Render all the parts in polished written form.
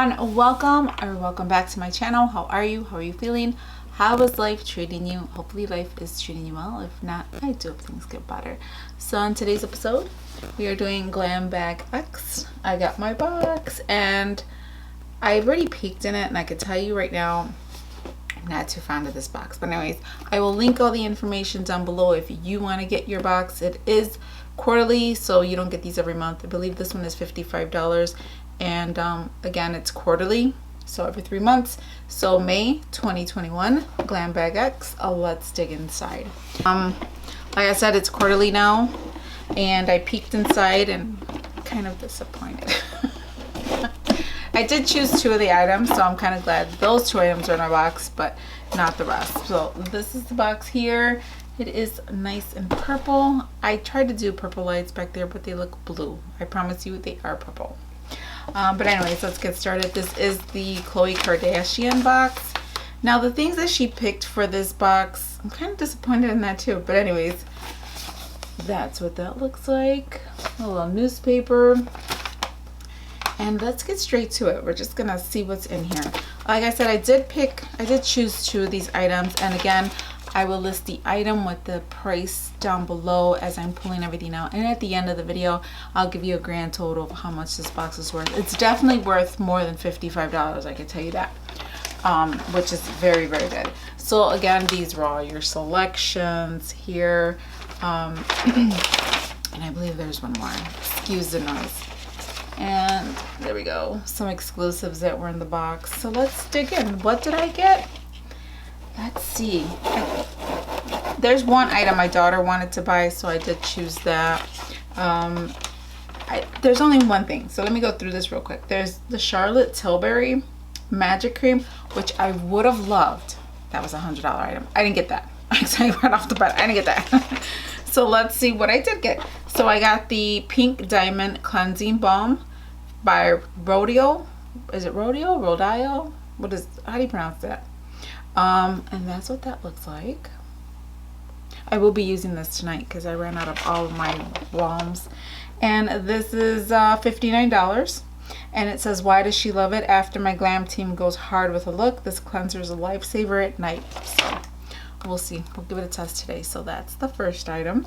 everyone, welcome back to my channel. How are you? How are you feeling? How is life treating you? Hopefully life is treating you well. If not, I do hope things get better. So in today's episode, we are doing Glam Bag X. I got my box and I've already peeked in it, and I can tell you right now, I'm not too fond of this box. But anyways, I will link all the information down below if you want to get your box. It is quarterly, so you don't get these every month. I believe this one is $55, and again, it's quarterly, so every 3 months. So May 2021, Glam Bag X. Let's dig inside. Like I said, it's quarterly now, and I peeked inside and kind of disappointed. I did choose 2 of the items, so I'm kind of glad those 2 items are in our box, but not the rest. So this is the box here. It is nice and purple. I tried to do purple lights back there, but they look blue. I promise you they are purple. But anyways, let's get started. This is the Khloe Kardashian box. Now the things that she picked for this box, I'm kind of disappointed in that too. But anyways, that's what that looks like. A little newspaper. And let's get straight to it. We're just gonna see what's in here. Like I said, I did choose 2 of these items, and again, I will list the item with the price down below as I'm pulling everything out. And at the end of the video, I'll give you a grand total of how much this box is worth. It's definitely worth more than $55, I can tell you that, which is very, very good. So again, these are all your selections here. And I believe there's one more. Excuse the noise. And there we go. Some exclusives that were in the box. So let's dig in. What did I get? Let's see. There's one item my daughter wanted to buy, so I did choose that. There's only one thing, so let me go through this real quick. There's the Charlotte Tilbury Magic Cream, which I would have loved. That was a $100 item. I didn't get that. I right off the bat, I didn't get that. So let's see what I did get. So I got the Pink Diamond Cleansing Balm by Rodial. Is it Rodial? Rodial? How do you pronounce that? And that's what that looks like. I will be using this tonight because I ran out of all of my balms. And this is $59. And it says, why does she love it? After my glam team goes hard with a look, this cleanser is a lifesaver at night. So we'll see. We'll give it a test today. So that's the first item.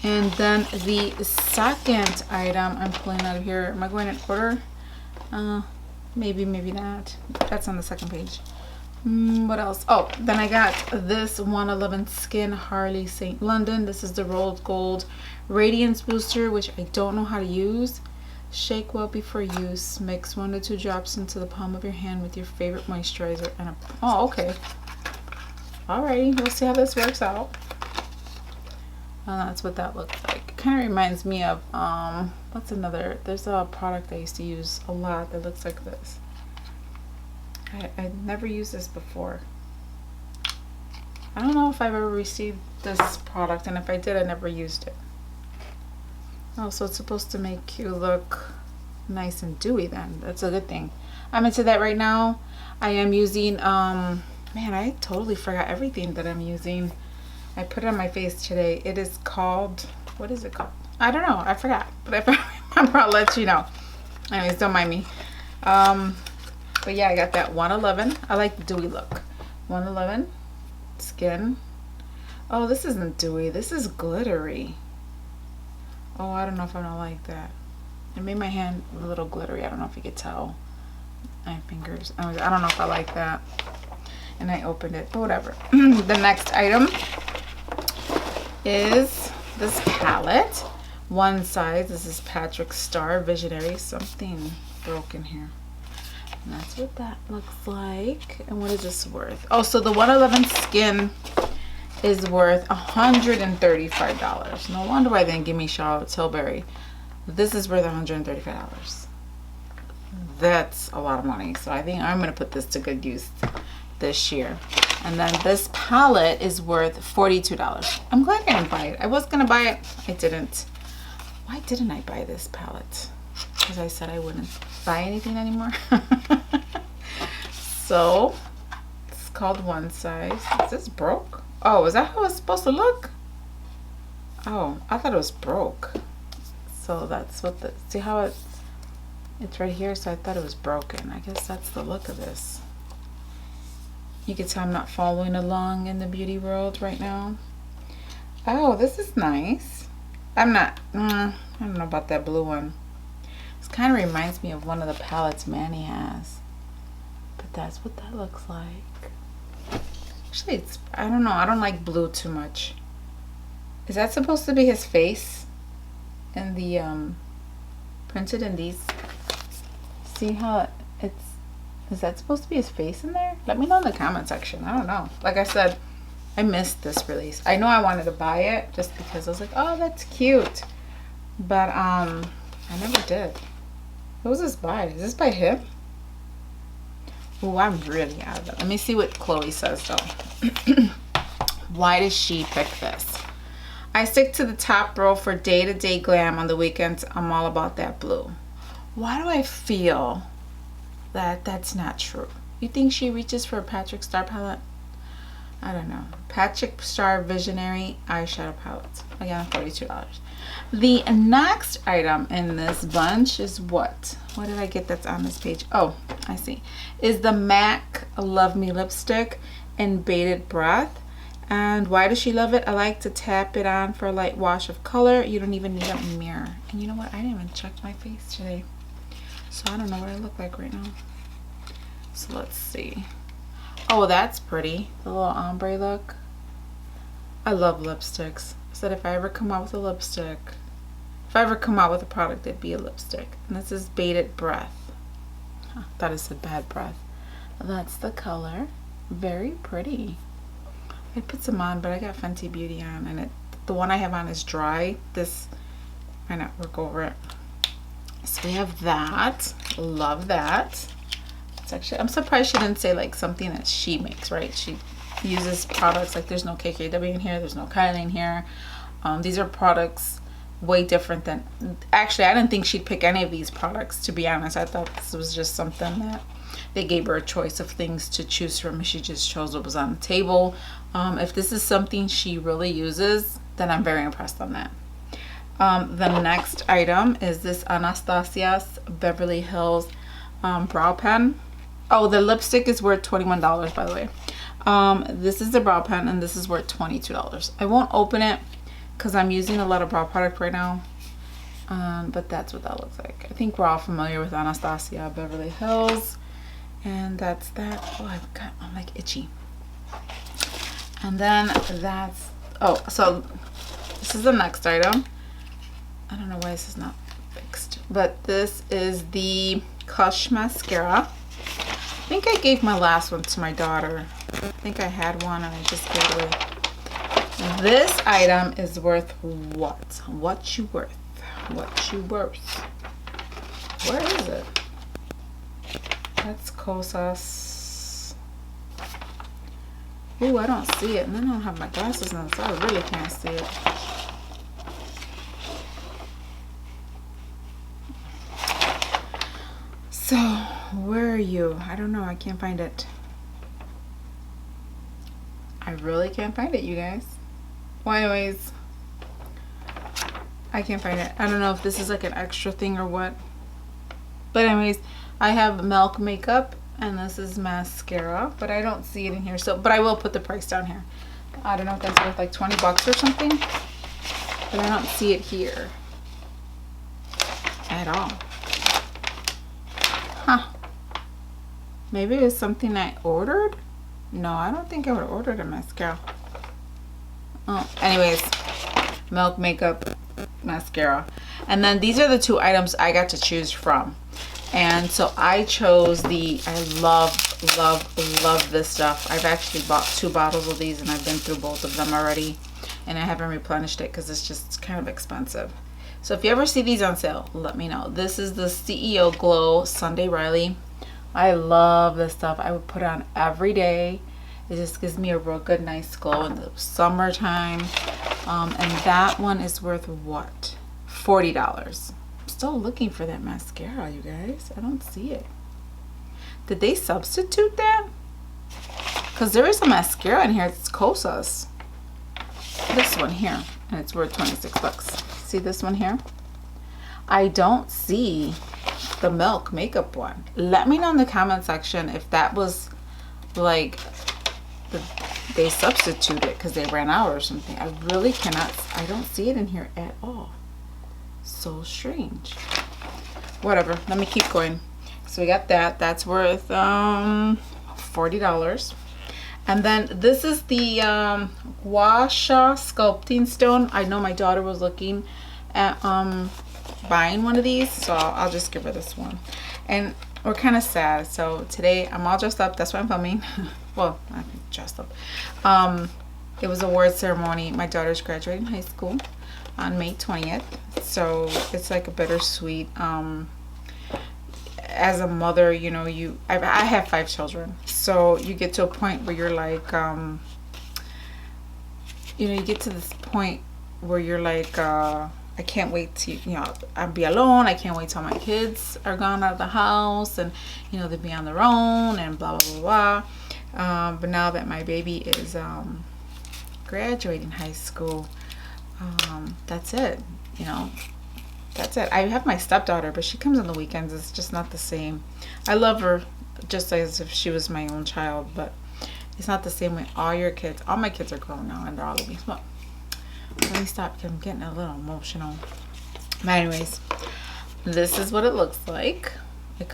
And then the second item I'm pulling out of here. Am I going in order? Maybe, maybe not. That's on the second page. What else? Oh, then I got this 111 Skin Harley St. London. This is the Rose Gold Radiance Booster, which I don't know how to use. Shake well before use. Mix 1 to 2 drops into the palm of your hand with your favorite moisturizer and oh, okay. Alrighty, we'll see how this works out. That's what that looks like. It kind of reminds me of what's another? There's a product I used to use a lot that looks like this. I never used this before. I don't know if I've ever received this product, and if I did, I never used it. Oh, so it's supposed to make you look nice and dewy then. That's a good thing. I'm into that right now. I am using, man, I totally forgot everything that I'm using. I put it on my face today. It is called, what is it called? I don't know. I forgot. But if I remember, I'll let you know. Anyways, don't mind me. But yeah, I got that 111. I like the dewy look. 111 Skin. Oh, this isn't dewy. This is glittery. Oh, I don't know if I don't like that. It made my hand a little glittery. I don't know if you could tell. My fingers. I don't know if I like that. And I opened it, but whatever. The next item is this palette. One size. This is Patrick Star Visionary. Something broken here. And that's what that looks like. And what is this worth? Oh, so the 111 Skin is worth $135. No wonder why they didn't give me Charlotte Tilbury. This is worth $135. That's a lot of money. So I think I'm going to put this to good use this year. And then this palette is worth $42. I'm glad I didn't buy it. I was going to buy it. I didn't. Why didn't I buy this palette? Because I said I wouldn't buy anything anymore. So it's called One Size. Is this broke? Oh, is that how it's supposed to look? Oh, I thought it was broke. So that's what the, see how it It's right here, so I thought it was broken. I guess that's the look of this. You can tell I'm not following along in the beauty world right now. Oh, this is nice. I don't know about that blue one. This kind of reminds me of one of the palettes Manny has. But that's what that looks like. Actually, it's, I don't know. I don't like blue too much. Is that supposed to be his face? And the, printed in these? See how it's, is that supposed to be his face in there? Let me know in the comment section. I don't know. Like I said, I missed this release. I know I wanted to buy it just because I was like, oh, that's cute. But, I never did. Who was this by? Is this by him? Oh, I'm really out of it. Let me see what Khloe says though. Why does she pick this? I stick to the top row for day-to-day glam. On the weekends, I'm all about that blue. Why do I feel that that's not true? You think she reaches for a Patrick Star palette? I don't know. Patrick Star Visionary eyeshadow palette. Again, $42. The next item in this bunch is what? What did I get that's on this page? Oh, I see. Is the MAC Love Me lipstick in Bated Breath. And why does she love it? I like to tap it on for a light wash of color. You don't even need a mirror. And you know what? I didn't even check my face today. So I don't know what I look like right now. So let's see. Oh, that's pretty. The little ombre look. I love lipsticks. I said if I ever come out with a lipstick, if I ever come out with a product, it'd be a lipstick. And this is Bated Breath. Huh, thought it said Bad Breath. That's the color. Very pretty. I put some on, but I got Fenty Beauty on, and the one I have on is dry. This might not work over it. So we have that. Love that. It's actually, I'm surprised she didn't say like something that she makes, right? She uses products like there's no KKW in here, there's no Kylie in here. These are products way different than, actually I didn't think she'd pick any of these products, to be honest. I thought this was just something that they gave her a choice of things to choose from. She just chose what was on the table. If this is something she really uses, then I'm very impressed on that. The next item is this Anastasia's Beverly Hills Brow Pen. Oh, the lipstick is worth $21, by the way. This is the brow pen, and this is worth $22. I won't open it because I'm using a lot of brow product right now. But that's what that looks like. I think we're all familiar with Anastasia Beverly Hills. And that's that. Oh, I'm like itchy. And then that's, oh, so this is the next item. I don't know why this is not fixed, but this is the Kush mascara. I think I gave my last one to my daughter. I think I had one and I just gave it away. This item is worth what? What you worth? What you worth? Where is it? That's Cosas. Ooh, I don't see it. And then I don't have my glasses on, so I really can't see it. So, where are you? I don't know. I can't find it. I really can't find it, you guys. Well, anyways, I can't find it. I don't know if this is like an extra thing or what. But anyways, I have Milk Makeup, and this is mascara, but I don't see it in here. So, but I will put the price down here. I don't know if that's worth like 20 bucks or something, but I don't see it here at all. Huh. Maybe it was something I ordered? No, I don't think I would have ordered a mascara. Oh, anyways, Milk Makeup mascara. And then these are the two items I got to choose from. And so I chose the, I love this stuff. I've actually bought 2 bottles of these and I've been through both of them already. And I haven't replenished it because it's just kind of expensive. So if you ever see these on sale, let me know. This is the CEO Glow Sunday Riley. I love this stuff. I would put it on every day. It just gives me a real good, nice glow in the summertime. And that one is worth what? $40. I'm still looking for that mascara, you guys. I don't see it. Did they substitute that? Because there is a mascara in here. It's Kosas. This one here. And it's worth 26 bucks. See this one here? I don't see the Milk makeup one. Let me know in the comment section if that was like they substituted it because they ran out or something. I really cannot, I don't see it in here at all. So strange. Whatever, let me keep going. So we got that. That's worth $40. And then this is the Gua ShaStone sculpting stone. I know my daughter was looking at buying one of these, so I'll just give her this one. And we're kind of sad, so today I'm all dressed up. That's why I'm filming. Well, I'm dressed up. It was award ceremony. My daughter's graduating high school on May 20th, so it's like a bittersweet. As a mother, you know, I have 5 children, so you get to a point where you're like, you know, you get to this point where you're like, I can't wait to, you know, I'll be alone. I can't wait till my kids are gone out of the house, and you know, they'll be on their own and blah blah blah blah. But now that my baby is graduating high school, that's it. You know, that's it. I have my stepdaughter, but she comes on the weekends. It's just not the same. I love her just as if she was my own child, but it's not the same way. All my kids are grown now, and they're all living. Well, let me stop. I'm getting a little emotional. But anyways, this is what it looks like. It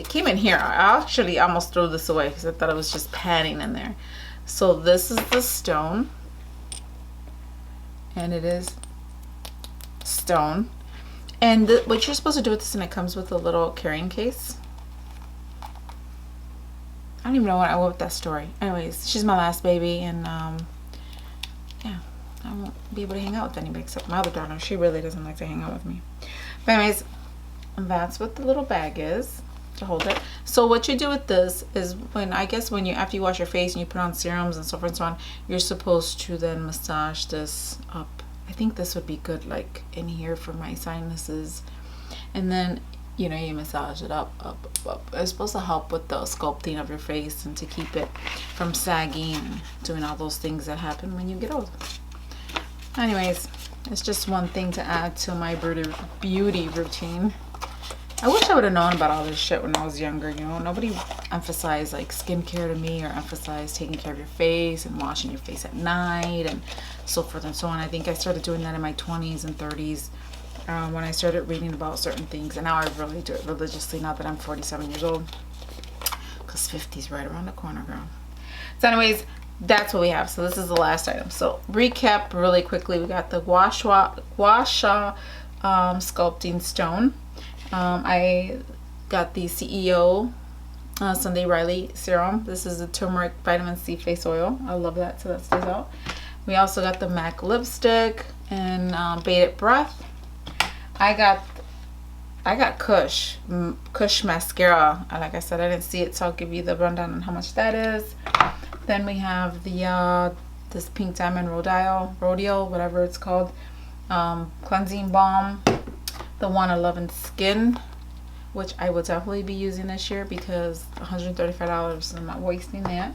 came in here. I actually almost threw this away because I thought it was just padding in there. So this is the stone, and it is stone. And what you're supposed to do with this, and it comes with a little carrying case. I don't even know what I went with that story. Anyways, she's my last baby, and yeah, I won't be able to hang out with anybody except my other daughter. She really doesn't like to hang out with me. But anyways, that's what the little bag is to hold it. So what you do with this is after you wash your face and you put on serums and so forth and so on, you're supposed to then massage this up. I think this would be good, like in here for my sinuses, and then you know, you massage it up. It's supposed to help with the sculpting of your face and to keep it from sagging and doing all those things that happen when you get old. Anyways, it's just one thing to add to my beauty routine. I wish I would have known about all this shit when I was younger, you know. Nobody emphasized like skincare to me, or emphasized taking care of your face and washing your face at night and so forth and so on. I think I started doing that in my 20s and 30s when I started reading about certain things, and now I really do it religiously now that I'm 47 years old, because 50 is right around the corner, girl. So anyways, that's what we have. So this is the last item. So recap really quickly, we got the Gua ShaStone sculpting stone. I got the CEO Sunday Riley serum. This is a turmeric vitamin C face oil. I love that, so that stays out. We also got the MAC lipstick and Bated Breath. I got Kush mascara. Like I said, I didn't see it, so I'll give you the rundown on how much that is. Then we have the this pink diamond Rodial, whatever it's called, cleansing balm. The 111 Skin, which I will definitely be using this year because $135, I'm not wasting that.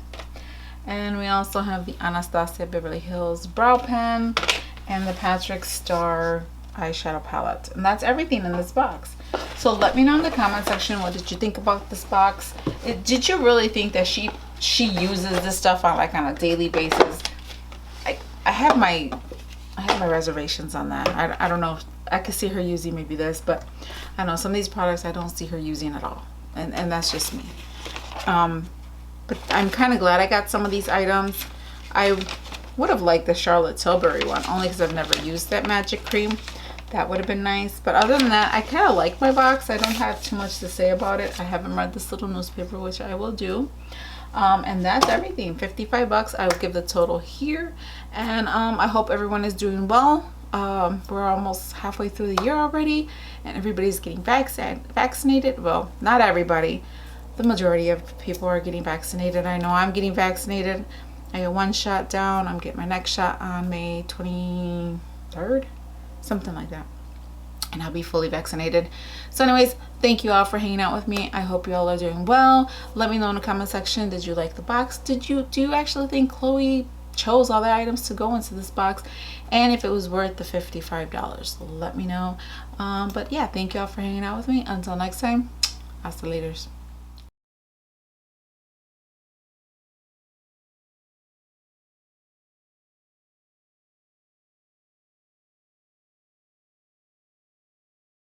And we also have the Anastasia Beverly Hills Brow Pen and the Patrick Star eyeshadow palette. And that's everything in this box. So let me know in the comment section, what did you think about this box? Did you really think that she uses this stuff on a daily basis? I have my reservations on that. I don't know if I could see her using maybe this, but I don't know, some of these products I don't see her using at all, and that's just me. But I'm kind of glad I got some of these items. I would have liked the Charlotte Tilbury one, only because I've never used that magic cream. That would have been nice. But other than that, I kind of like my box. I don't have too much to say about it. I haven't read this little newspaper, which I will do. And that's everything. $55. I will give the total here. And I hope everyone is doing well. We're almost halfway through the year already, and everybody's getting vaccinated. Well, not everybody. The majority of people are getting vaccinated. I know I'm getting vaccinated. I got one shot down. I'm getting my next shot on May 23rd, something like that, and I'll be fully vaccinated. So anyways, thank you all for hanging out with me. I hope you all are doing well. Let me know in the comment section, did you like the box? Do you actually think Khloe chose all the items to go into this box and if it was worth the $55. Let me know. But yeah, thank y'all for hanging out with me. Until next time, hasta laters.